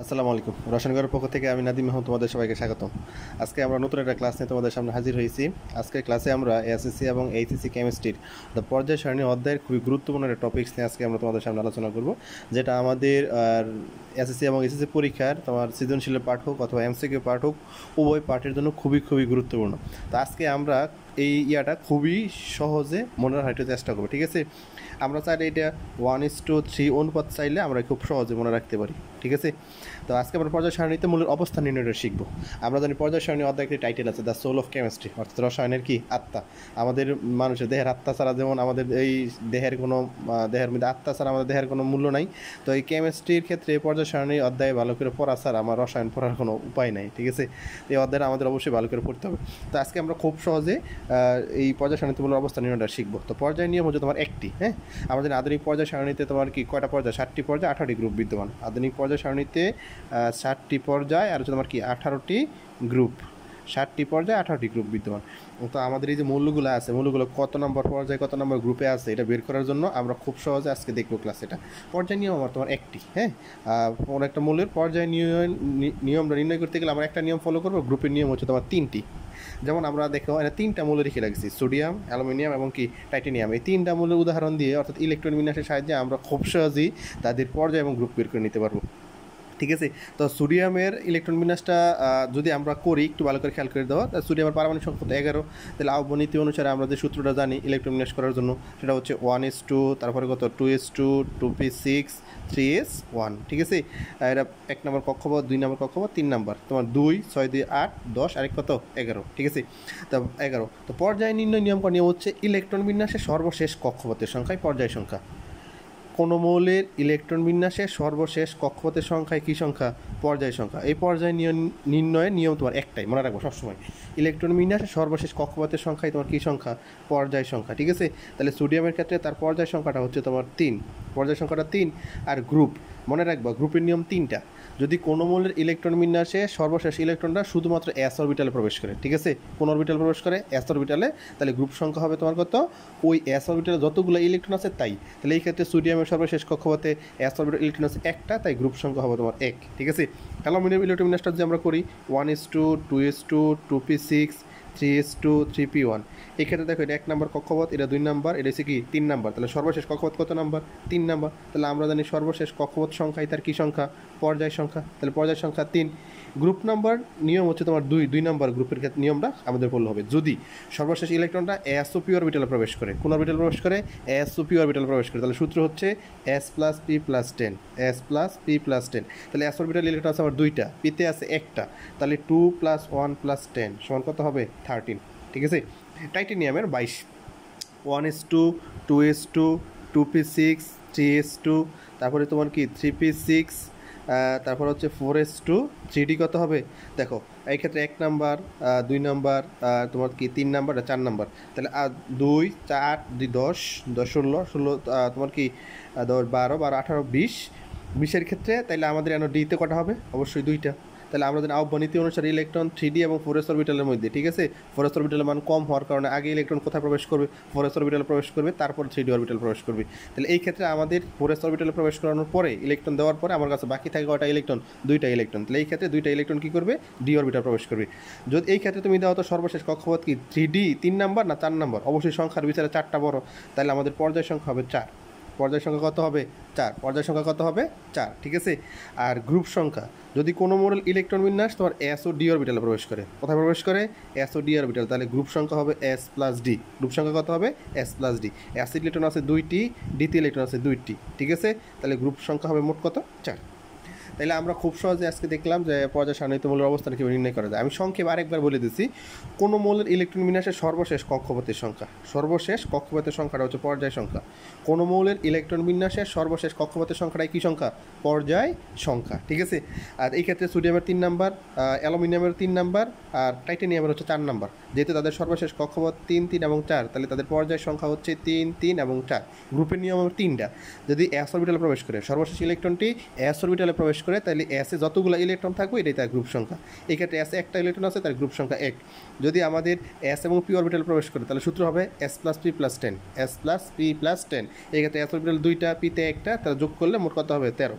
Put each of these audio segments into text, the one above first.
আসসালামু আলাইকুম। রসায়নগরের পক্ষ থেকে আমি নাদিম আহমদ তোমাদের সবাইকে স্বাগতম। আজকে আমরা নতুন একটা ক্লাস নিয়ে তোমাদের সামনে হাজির হয়েছি। আজকের ক্লাসে আমরা এসএসসি এবং এইচএসসি কেমিস্ট্রির পর্যায় সারণী অধ্যায়ের খুবই গুরুত্বপূর্ণ একটা টপিক্স নিয়ে আজকে আমরা তোমাদের সামনে আলোচনা করব, যেটা আমাদের এসএসসি এবং এইচএসসি পরীক্ষার তোমার সৃজনশীলের পাঠ হোক অথবা এমসিকিউ পাঠ হোক, উভয় পাঠের জন্য খুবই খুবই গুরুত্বপূর্ণ। তো আজকে আমরা এই ইয়াটা খুবই সহজে মনে রাখার চেষ্টা করবো, ঠিক আছে? আমরা চাইলে এটা 1:3 অনুপাত চাইলে আমরা খুব সহজে মনে রাখতে পারি, ঠিক আছে? তো আজকে আমরা পর্যায় সারণীতে মূলের অবস্থান নির্ণয়টা শিখবো। আমরা জানি পর্যায় সারণী অধ্যায় একটি টাইটেল আছে, দ্য সোল অফ কেমিস্ট্রি, অর্থাৎ রসায়নের কি আত্মা। আমাদের মানুষের দেহের আত্মা ছাড়া, যেমন আমাদের এই দেহের কোনো দেহের মধ্যে আত্মা ছাড়া আমাদের দেহের কোনো মূল্য নাই। তো এই কেমিস্ট্রির ক্ষেত্রে পর্যায় সারণী অধ্যায় ভালো করে পড়া ছাড়া আমার রসায়ন পড়ার কোনো উপায় নাই, ঠিক আছে? এই অধ্যায়টা আমাদের অবশ্যই ভালো করে পড়তে হবে। তো আজকে আমরা খুব সহজে এই পর্যায় সারণীতে মূলের অবস্থান নির্ণয়টা শিখবো। তো পর্যায় নিয়ম হচ্ছে তোমার একটি, হ্যাঁ। আমাদের আধুনিক পর্যায় সারণীতে তোমার কি কয়টা পর্যায়? 7টি পর্যায়, 18টি গ্রুপ বিদ্যমান। আধুনিক পর্যায় সারণীতে 7টি পর্যায় আর হচ্ছে তোমার কি 18টি গ্রুপ। 7টি পর্যায়ে 18টি গ্রুপ বিদ্যমান। তো আমাদের এই যে মূল্যগুলো আছে, মূল্যগুলো কত নম্বর পর্যায়ে কত নম্বর গ্রুপে আছে, এটা বের করার জন্য আমরা খুব সহজে আজকে দেখবো ক্লাস। এটা পর্যায় নিয়ম আমার তোমার একটি, হ্যাঁ। কোনো একটা মূল্যের পর্যায় নিয়মটা নির্ণয় করতে গেলে আমরা একটা নিয়ম ফলো করবো। গ্রুপের নিয়ম হচ্ছে তোমার 3টি। যেমন আমরা দেখো এটা 3টা মূল্য লিখে রাখছি, সোডিয়াম, অ্যালুমিনিয়াম এবং কি টাইটেনিয়াম। এই 3টা মূল্যের উদাহরণ দিয়ে অর্থাৎ ইলেকট্রন বিন্যাসের সাহায্যে আমরা খুব সহজেই তাদের পর্যায় এবং গ্রুপ বের করে নিতে পারবো, ঠিক আছে? তো সোডিয়ামের ইলেকট্রন বিন্যাসটা যদি আমরা করি, একটু ভালো করে খেয়াল করে দেওয়া। সোডিয়ামের পারমাণবিক সংখ্যা 11। তাহলে আহ্বান নীতি অনুসারে আমরা যে সূত্রটা জানি ইলেকট্রন বিন্যাস করার জন্য, সেটা হচ্ছে 1:2, তারপরে কত 2:2, 2p6, 3s1, ঠিক আছে? এটা 1 নম্বর কক্ষপথ, 2 নম্বর কক্ষপথ, 3 নম্বর তোমার 2, 6, 2, 8, 10 আর কত 11, ঠিক আছে? তো 11। তো পর্যায় নির্ণয় নিয়ম হচ্ছে ইলেকট্রন বিন্যাসের সর্বশেষ কক্ষপথের সংখ্যায় পর্যায় সংখ্যা। কোনো মৌলের ইলেকট্রন বিন্যাসের সর্বশেষ কক্ষপথের সংখ্যায় কী সংখ্যা? পর্যায় সংখ্যা। এই পর্যায় নির্ণয়ের নিয়ম তোমার একটাই, মনে রাখবো সবসময়। ইলেকট্রন বিন্যাসের সর্বশেষ কক্ষপথের সংখ্যায় তোমার কী সংখ্যা? পর্যায় সংখ্যা, ঠিক আছে? তাহলে সোডিয়ামের ক্ষেত্রে তার পর্যায় সংখ্যাটা হচ্ছে তোমার 3, পর্যায় সংখ্যাটা 3। আর গ্রুপ মনে রাখবা, গ্রুপের নিয়ম 3টা। যদি কোনো মৌলের ইলেকট্রন বিন্যাসে সর্বশেষ ইলেকট্রনটা শুধুমাত্র এস অরবিটালে প্রবেশ করে, ঠিক আছে? কোন অরবিটালে প্রবেশ করে? এস অরবিটালে। তাহলে গ্রুপ সংখ্যা হবে তোমার কত? ওই এস অরবিটালে যতগুলো ইলেকট্রন আছে তাই। তাহলে এই ক্ষেত্রে সোডিয়ামের সর্বশেষ কক্ষপথে এস অরবিটাল ইলেকট্রন আছে একটা, তাই গ্রুপ সংখ্যা হবে তোমার 1, ঠিক আছে? অ্যালুমিনিয়াম ইলেকট্রন বিন্যাসটা যদি আমরা করি 1:2, 2:2, 2p6, 3s2, 3p1। এই ক্ষেত্রে দেখো এটা 1 নম্বর কক্ষপথ, এটা 2 নম্বর, এটা হচ্ছে কি 3 নম্বর। তাহলে সর্বশেষ কক্ষপথ কত নম্বর? 3 নম্বর। তাহলে আমরা জানি সর্বশেষ কক্ষপথ সংখ্যায় তার কী সংখ্যা? পর্যায় সংখ্যা। তাহলে পর্যায় সংখ্যা 3। গ্রুপ নাম্বার নিয়ম হচ্ছে তোমার 2 নম্বর গ্রুপের ক্ষেত্রে নিয়মটা আমাদের পড়লে হবে। যদি সর্বশেষ ইলেকট্রনটা এসওপি অরবিটালে প্রবেশ করে, কোন অরবিটালে প্রবেশ করে? এসওপি অরবিটালে প্রবেশ করে। তাহলে সূত্র হচ্ছে s+p+10, s+p+10। তাহলে এস অরবিটাল ইলেকট্রন আছে আমার 2টা, পিতে আছে একটা। তাহলে 2 + 1 + 10 সমান কত হবে? 13, ঠিক আছে? টাইটেনিয়ামের 22, 1:2, 2:2, 2p6, 3s2, তারপরে তোমার কি 3p6, তারপর হচ্ছে 4s2, 3d কত হবে? দেখো এই ক্ষেত্রে 1 নাম্বার, 2 নাম্বার, তোমার কি 3 নাম্বার আর 4 নাম্বার। তাহলে 2, 4, 2, 10, 10, 16, 16 তোমার কি 10, 12, 12, 18, 20, 20-এর ক্ষেত্রে তাহলে আমাদের এন ডিতে কটা হবে? অবশ্যই 2টা। তাহলে আমরা জানি আহ্বান নীতি অনুসারে ইলেকট্রন 3d এবং 4s অরবিটালের মধ্যে, ঠিক আছে? 4s অরবিটালের মান কম হওয়ার কারণে আগে ইলেকট্রন কোথায় প্রবেশ করবে? 4s অরবিটালে প্রবেশ করবে, তারপর 3d অরবিটাল প্রবেশ করবে। তাহলে এই ক্ষেত্রে আমাদের 4s অরবিটালে প্রবেশ করানোর পরে ইলেকট্রন দেওয়ার পরে আমার কাছে বাকি থাকে কয়টা ইলেকট্রন? 2টা ইলেকট্রন। তাহলে এই ক্ষেত্রে 2টা ইলেকট্রন কী করবে? d অরবিটাল প্রবেশ করবে। যদি এই ক্ষেত্রে তুমি দাও তো সর্বশেষ কক্ষপথ কি 3d 3 নাম্বার না 4 নাম্বার? অবশ্যই সংখ্যার বিচারে 4টা বড়, তাহলে আমাদের পর্যায় সংখ্যা হবে 4। পর্যায় সংখ্যা কত হবে? 4। পর্যায় সংখ্যা কত হবে? 4, ঠিক আছে? আর গ্রুপ সংখ্যা, যদি কোনো মডেল ইলেকট্রন বিন্যাস তোমার এস ও ডি অরবিটালে প্রবেশ করে, কোথায় প্রবেশ করে? এস ও ডি অরবিটাল। তাহলে গ্রুপ সংখ্যা হবে s+d। গ্রুপ সংখ্যা কত হবে? s+d। অ্যাসিড ইলেকট্রন আছে 2টি, ডিতে ইলেকট্রন আছে 2টি, ঠিক আছে? তাহলে গ্রুপ সংখ্যা হবে মোট কত? 4। তাহলে আমরা খুব সহজে আজকে দেখলাম যে পর্যায় সারণীতে মৌলের অবস্থান কীভাবে নির্ণয় করা যায়। আমি সংক্ষেপে আরেকবার বলে দিচ্ছি, কোনো মৌলের ইলেকট্রন বিন্যাসের সর্বশেষ কক্ষপথের সংখ্যা, সর্বশেষ কক্ষপথের সংখ্যাটা হচ্ছে পর্যায় সংখ্যা। কোনো মৌলের ইলেকট্রন বিন্যাসের সর্বশেষ কক্ষপথের সংখ্যাটাই কী সংখ্যা? পর্যায় সংখ্যা, ঠিক আছে? আর এই ক্ষেত্রে সোডিয়ামের 3 নাম্বার, অ্যালুমিনিয়ামের 3 নাম্বার আর টাইটেনিয়ামের হচ্ছে 4 নাম্বার। যেহেতু তাদের সর্বশেষ কক্ষপথ 3, 3 এবং 4, তাহলে তাদের পর্যায় সংখ্যা হচ্ছে 3, 3 এবং 4। গ্রুপের নিয়ম 3টা। যদি এস অরবিটালে প্রবেশ করে, সর্বশেষ ইলেকট্রনটি এস অরবিটালে প্রবেশ করে, তাহলে এসে যতগুলো ইলেকট্রন থাকবে এটাই তার গ্রুপ সংখ্যা। এই ক্ষেত্রে এসে একটা ইলেকট্রন আছে, তার গ্রুপ সংখ্যা 1। যদি আমাদের এস এবং পি অরবিটালে প্রবেশ করে, তাহলে সূত্র হবে s+p+10, s+p+10। এই ক্ষেত্রে এস অরবিটাল 2টা, পিতে একটা, তারা যোগ করলে মোট কত হবে? 13।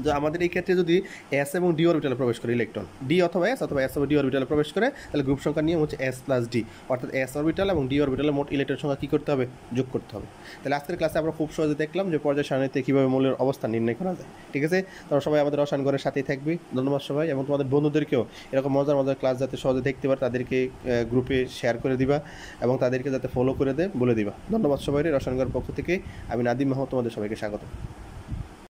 যে আমাদের এই ক্ষেত্রে যদি এস এবং ডি অরবিটালে প্রবেশ করে ইলেকট্রন, ডি অথবা এস অথবা ডি অরবিটালে প্রবেশ করে, তাহলে গ্রুপ সংখ্যা নিয়ম হচ্ছে এস প্লাস ডি, অর্থাৎ এস অরবিটাল এবং ডি অরবিটালে মোট ইলেকট্রন সংখ্যা কী করতে হবে, যোগ করতে হবে। তাহলে আজকের ক্লাসে আমরা খুব সহজে দেখলাম যে পর্যায় সারণীতে কীভাবে মৌলের অবস্থান নির্ণয় করা যায়। ঠিক আছে, তোমরা সবাই আমাদের রসায়ন ঘরের সাথেই থাকবে। ধন্যবাদ সবাই, এবং তোমাদের বন্ধুদেরকেও এরকম মজার মজার ক্লাস যাতে সহজে দেখতে পারে তাদেরকে গ্রুপে শেয়ার করে দিবা এবং তাদেরকে যাতে ফলো করে দেয় বলে দিবা। ধন্যবাদ সবাই, রসায়ন ঘরের পক্ষ থেকে আমি নাদিম মাহমুদ তোমাদের সবাইকে স্বাগত।